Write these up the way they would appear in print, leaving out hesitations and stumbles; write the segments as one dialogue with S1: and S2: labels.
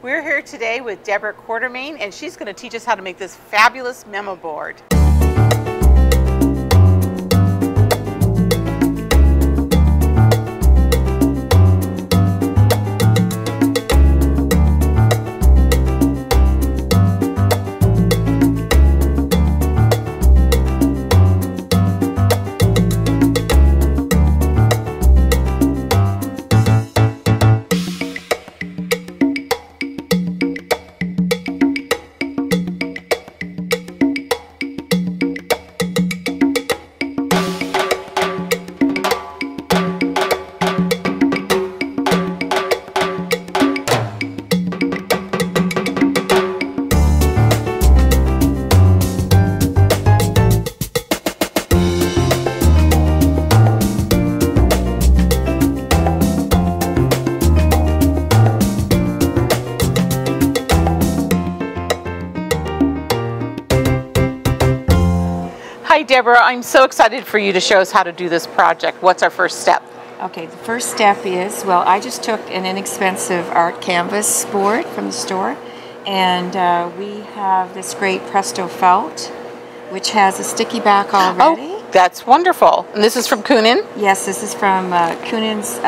S1: We're here today with Debra Quartermain, and she's going to teach us how to make this fabulous memo board. Hi Deborah, I'm so excited for you to show us how to do this project. What's our first step?
S2: Okay, the first step is, well, I just took an inexpensive art canvas board from the store, and we have this great Presto felt, which has a sticky back already.
S1: Oh, that's wonderful. And this is from Kunin?
S2: Yes, this is from Kunin's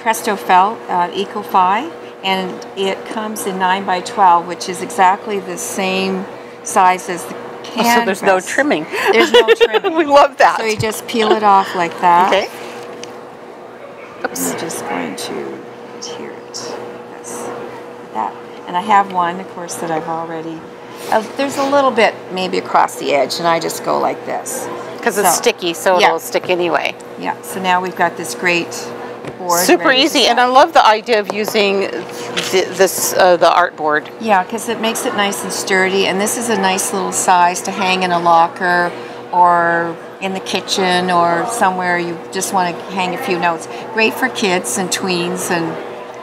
S2: Presto felt, Eco-Fi, and it comes in 9 by 12, which is exactly the same size as the canvas.
S1: So there's no trimming.
S2: There's no trimming.
S1: We love that.
S2: So you just peel it off like that.
S1: Okay.
S2: Oops. I'm just going to tear it like this, like that. And I have one, of course, that I've already. There's a little bit maybe across the edge, and I just go like this.
S1: Because it's sticky, so it'll stick anyway.
S2: Yeah. So now we've got this great board.
S1: Super easy, and I love the idea of using the art board.
S2: Yeah, because it makes it nice and sturdy, and this is a nice little size to hang in a locker or in the kitchen or somewhere you just want to hang a few notes. Great for kids and tweens and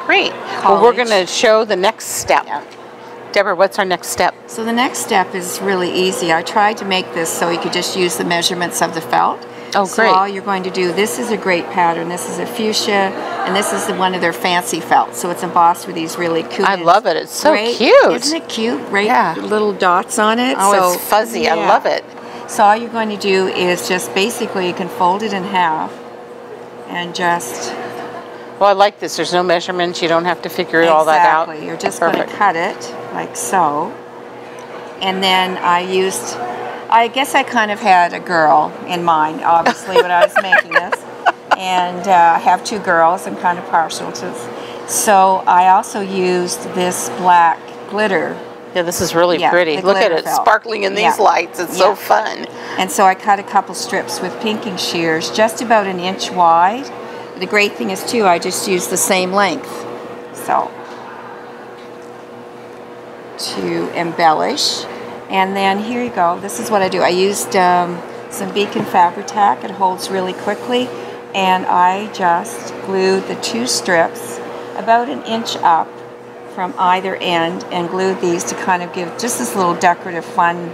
S1: great.
S2: College.
S1: Well, we're going to show the next step. Yeah. Deborah, what's our next step?
S2: So the next step is really easy. I tried to make this so you could just use the measurements of the felt.
S1: Oh,
S2: so
S1: great.
S2: all you're going to do, this is a great pattern. This is a fuchsia, and this is one of their fancy felts. So it's embossed with these really cute.
S1: I love it. It's so cute.
S2: Isn't it cute? Right?
S1: Yeah.
S2: Little dots on it.
S1: Oh,
S2: so,
S1: it's fuzzy.
S2: yeah.
S1: I love it.
S2: So all you're going to do is just basically you can fold it in half and just.
S1: Well, I like this. There's no measurements. You don't have to figure all that out.
S2: Exactly. You're just going to cut it like so. And then I guess I kind of had a girl in mind, obviously, when I was making this. And I have two girls I'm kind of partial to. So I also used this black glitter.
S1: Yeah, this is really pretty. Look at it sparkling in these lights. It's so fun.
S2: And so I cut a couple strips with pinking shears, just about 1 inch wide. The great thing is, too, I just used the same length. So, to embellish. And then here you go. This is what I do. I used some Beacon Fabri-Tac. It holds really quickly. And I just glued the two strips about 1 inch up from either end and glued these to kind of give just this little decorative fun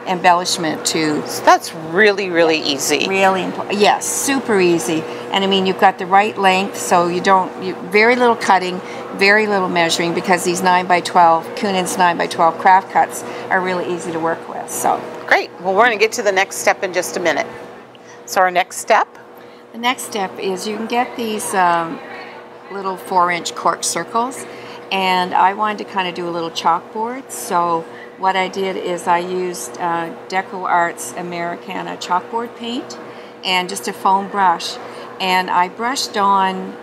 S2: embellishment to.
S1: So that's really, really easy.
S2: Really important. Yes, super easy. And I mean, you've got the right length, so very little cutting, very little measuring, because these 9 by 12, Kunin's 9 by 12 craft cuts are really easy to work with. So
S1: great. Well, we're going to get to the next step in just a minute. So our next step?
S2: The next step is you can get these little 4-inch cork circles, and I wanted to kind of do a little chalkboard. So what I did is I used Deco Arts Americana chalkboard paint and just a foam brush, and I brushed on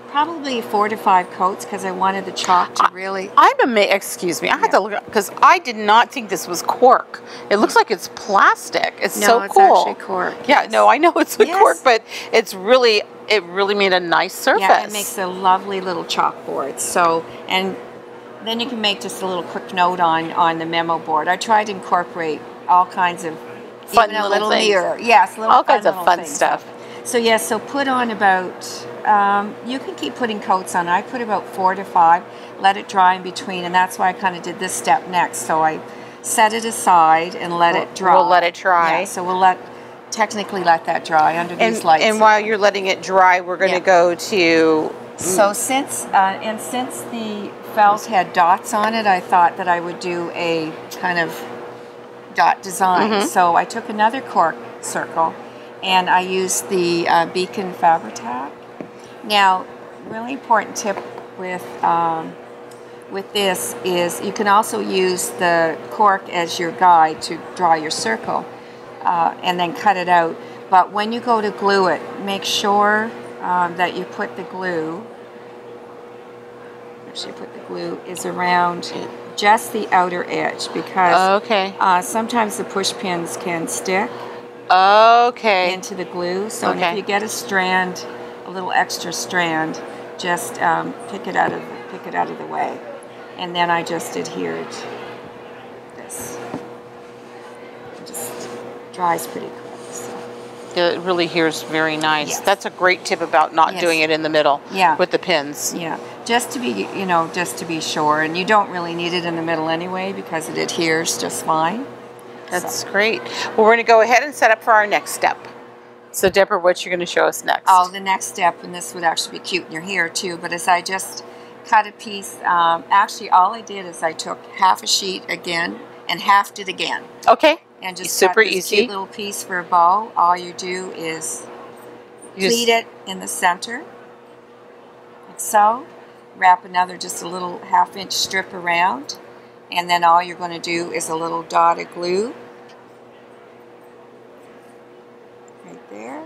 S2: probably 4 to 5 coats because I wanted the chalk to really.
S1: I'm amazed. Excuse me. I had to look because I did not think this was cork. It looks like it's plastic. It's so cool.
S2: No, it's actually cork.
S1: Yeah. Yes. No, I know it's cork, but it really made a nice surface.
S2: Yeah, it makes a lovely little chalkboard. So, and then you can make just a little quick note on the memo board. I tried to incorporate all kinds of
S1: fun
S2: even a
S1: little
S2: things. Mirror. Yes,
S1: all kinds of fun stuff.
S2: So yes, so put on about, you can keep putting coats on. I put about 4 to 5, let it dry in between, and that's why I kind of did this step next. So I set it aside and let it dry.
S1: We'll let it dry.
S2: Yeah, so we'll technically let that dry under these lights.
S1: And while you're letting it dry, we're going to go to
S2: So since the felt had dots on it, I thought that I would do a kind of dot design. So I took another cork circle and I used the Beacon Fabri-Tac. Now, really important tip with this is you can also use the cork as your guide to draw your circle and then cut it out. But when you go to glue it, make sure that you put the glue, is around just the outer edge, because sometimes the push pins can stick into the glue. So if you get a strand, a little extra strand, just pick it out of the way. And then I just adhered this. It just dries pretty quick. So.
S1: It really adheres very nice. Yes. That's a great tip about not doing it in the middle with the pins.
S2: Yeah, just to be, just to be sure. And you don't really need it in the middle anyway because it adheres just fine.
S1: That's great. Well, we're going to go ahead and set up for our next step. So, Deborah, what you're going to show us next?
S2: Oh, the next step, and this would actually be cute in your hair too, but as I just cut a piece, actually all I did is I took half a sheet again and halved it again.
S1: Okay.
S2: And just
S1: super
S2: cut this
S1: easy.
S2: Cute little piece for a bow. All you do is pleat it in the center, like so. Wrap another just a little half-inch strip around, and then all you're going to do is a little dot of glue right there.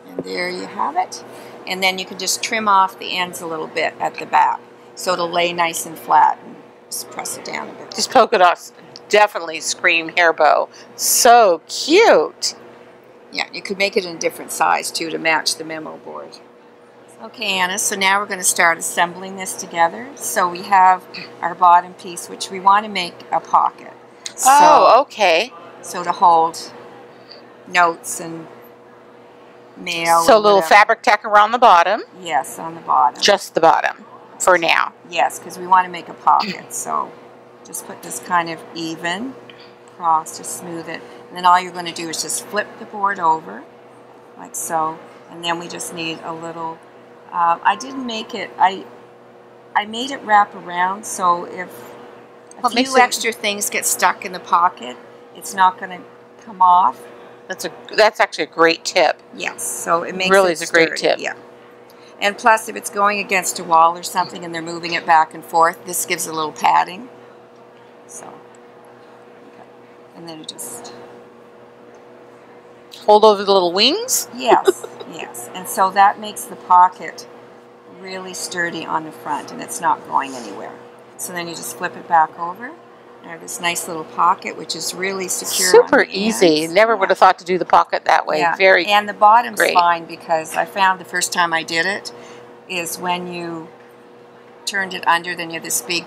S2: And there you have it. And then you can just trim off the ends a little bit at the back, so it'll lay nice and flat. And just press it down a bit.
S1: These polka dots definitely scream hair bow. So cute.
S2: Yeah, you could make it in a different size too to match the memo board. Okay, Anna, so now we're going to start assembling this together. So we have our bottom piece, which we want to make a pocket. So to hold notes and mail.
S1: So a little fabric tack around the bottom.
S2: Yes, on the bottom.
S1: Just the bottom for now.
S2: Yes, because we want to make a pocket. So just put this kind of even across to smooth it. And then all you're going to do is just flip the board over, like so. And then we just need a little, I didn't make it, I made it wrap around, so if a few extra things get stuck in the pocket, it's not going to come off.
S1: That's actually a great tip.
S2: Yes, so it makes
S1: really
S2: it
S1: is a great tip.
S2: Yeah. And plus, if it's going against a wall or something and they're moving it back and forth, this gives a little padding. So, and then you just
S1: hold over the little wings?
S2: Yes, yes. And so that makes the pocket really sturdy on the front, and it's not going anywhere. So then you just flip it back over. I have this nice little pocket, which is really secure.
S1: Super easy. Never would have thought to do the pocket that way.
S2: Yeah.
S1: Very
S2: And the bottom's fine, because I found the first time I did it is when you turned it under, then you have this big...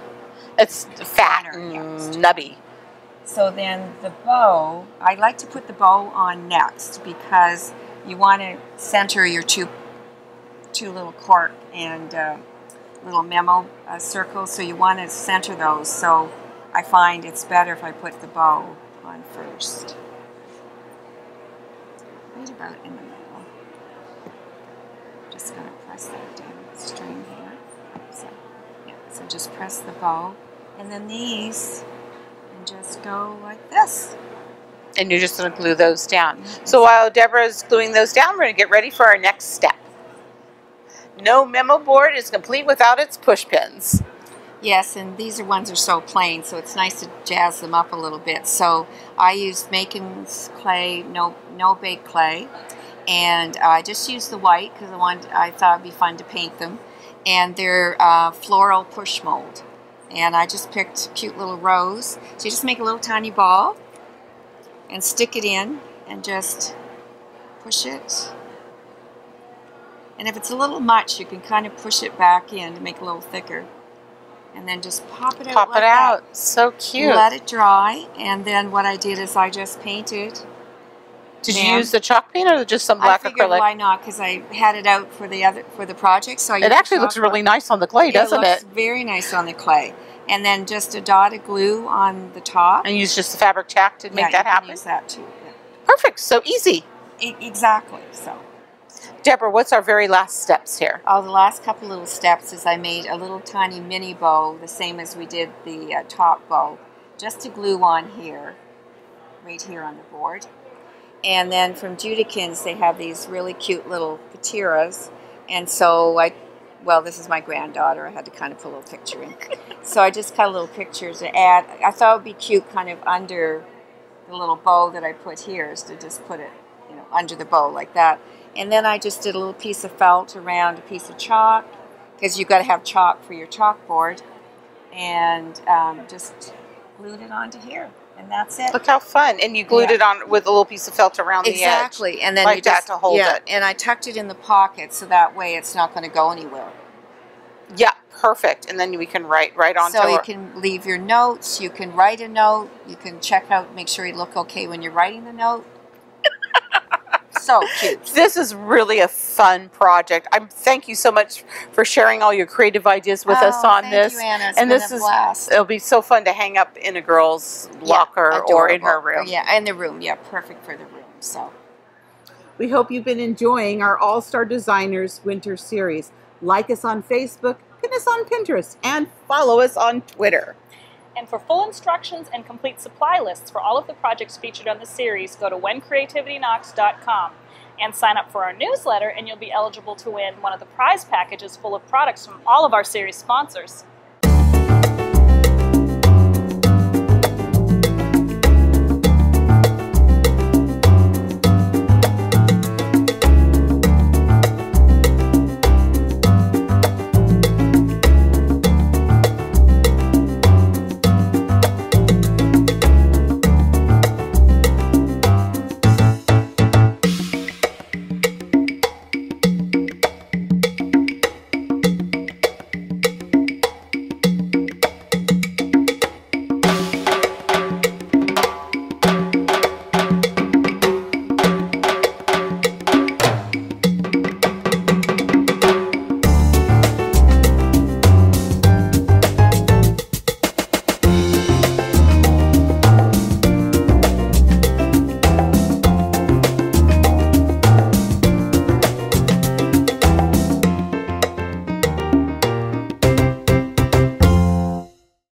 S1: It's fat and nubby.
S2: So then the bow, I like to put the bow on next, because you want to center your two little cork and little memo circles, so you want to center those. So I find it's better if I put the bow on first. Right about in the middle. Just going to press that down the string here. So, yeah, so just press the bow. And then these, and just go like this.
S1: And you're just going to glue those down. So while Deborah's gluing those down, we're going to get ready for our next step. No memo board is complete without its push pins.
S2: Yes, and these ones are so plain, so it's nice to jazz them up a little bit. So I used Makin's clay, no bake clay, and I just used the white because I thought it'd be fun to paint them. And they're floral push mold, and I just picked cute little rows. So you just make a little tiny ball and stick it in, and just push it. And if it's a little much, you can kind of push it back in to make it a little thicker. And then just pop it out.
S1: Pop it out. So cute.
S2: Let it dry, and then what I did is I just painted.
S1: Did you use the chalk paint or just some black acrylic?
S2: I figured why not, because I had it out for the project. So
S1: it actually looks really nice on the clay, doesn't it?
S2: It looks very nice on the clay. And then just a dot of glue on the top.
S1: And use just the fabric tack to make that happen.
S2: Use that too. Yeah.
S1: Perfect. So easy.
S2: Exactly. So.
S1: Deborah, what's our very last steps here?
S2: Oh, the last couple little steps is I made a little tiny mini bow, the same as we did the top bow, just to glue on here, right here on the board. And then from Judi Kins, they have these really cute little patiras. And so well, this is my granddaughter. I had to kind of put a little picture in. So I just cut little pictures to add. I thought it would be cute kind of under the little bow that I put here, is to just put it, you know, under the bow like that. And then I just did a little piece of felt around a piece of chalk, because you've got to have chalk for your chalkboard, and just glued it onto here, and that's it.
S1: Look how fun! And you glued it on with a little piece of felt around the edge.
S2: Exactly, and then
S1: like
S2: you just
S1: that to hold it.
S2: And I tucked it in the pocket so that way it's not going to go anywhere.
S1: Yeah, perfect. And then we can write onto it.
S2: So you can leave your notes. You can write a note. You can check out, make sure you look okay when you're writing the note. So cute.
S1: This is really a fun project. Thank you so much for sharing all your creative ideas with us on this.
S2: Thank you, Anna. It's
S1: and
S2: been
S1: this
S2: a blast.
S1: It'll be so fun to hang up in a girl's locker or in her room.
S2: Yeah, in the room. Yeah, perfect for the room. So
S3: we hope you've been enjoying our All-Star Designers Winter Series. Like us on Facebook, pin us on Pinterest, and follow us on Twitter.
S4: And for full instructions and complete supply lists for all of the projects featured on the series, go to whencreativityknocks.com and sign up for our newsletter, and you'll be eligible to win one of the prize packages full of products from all of our series sponsors.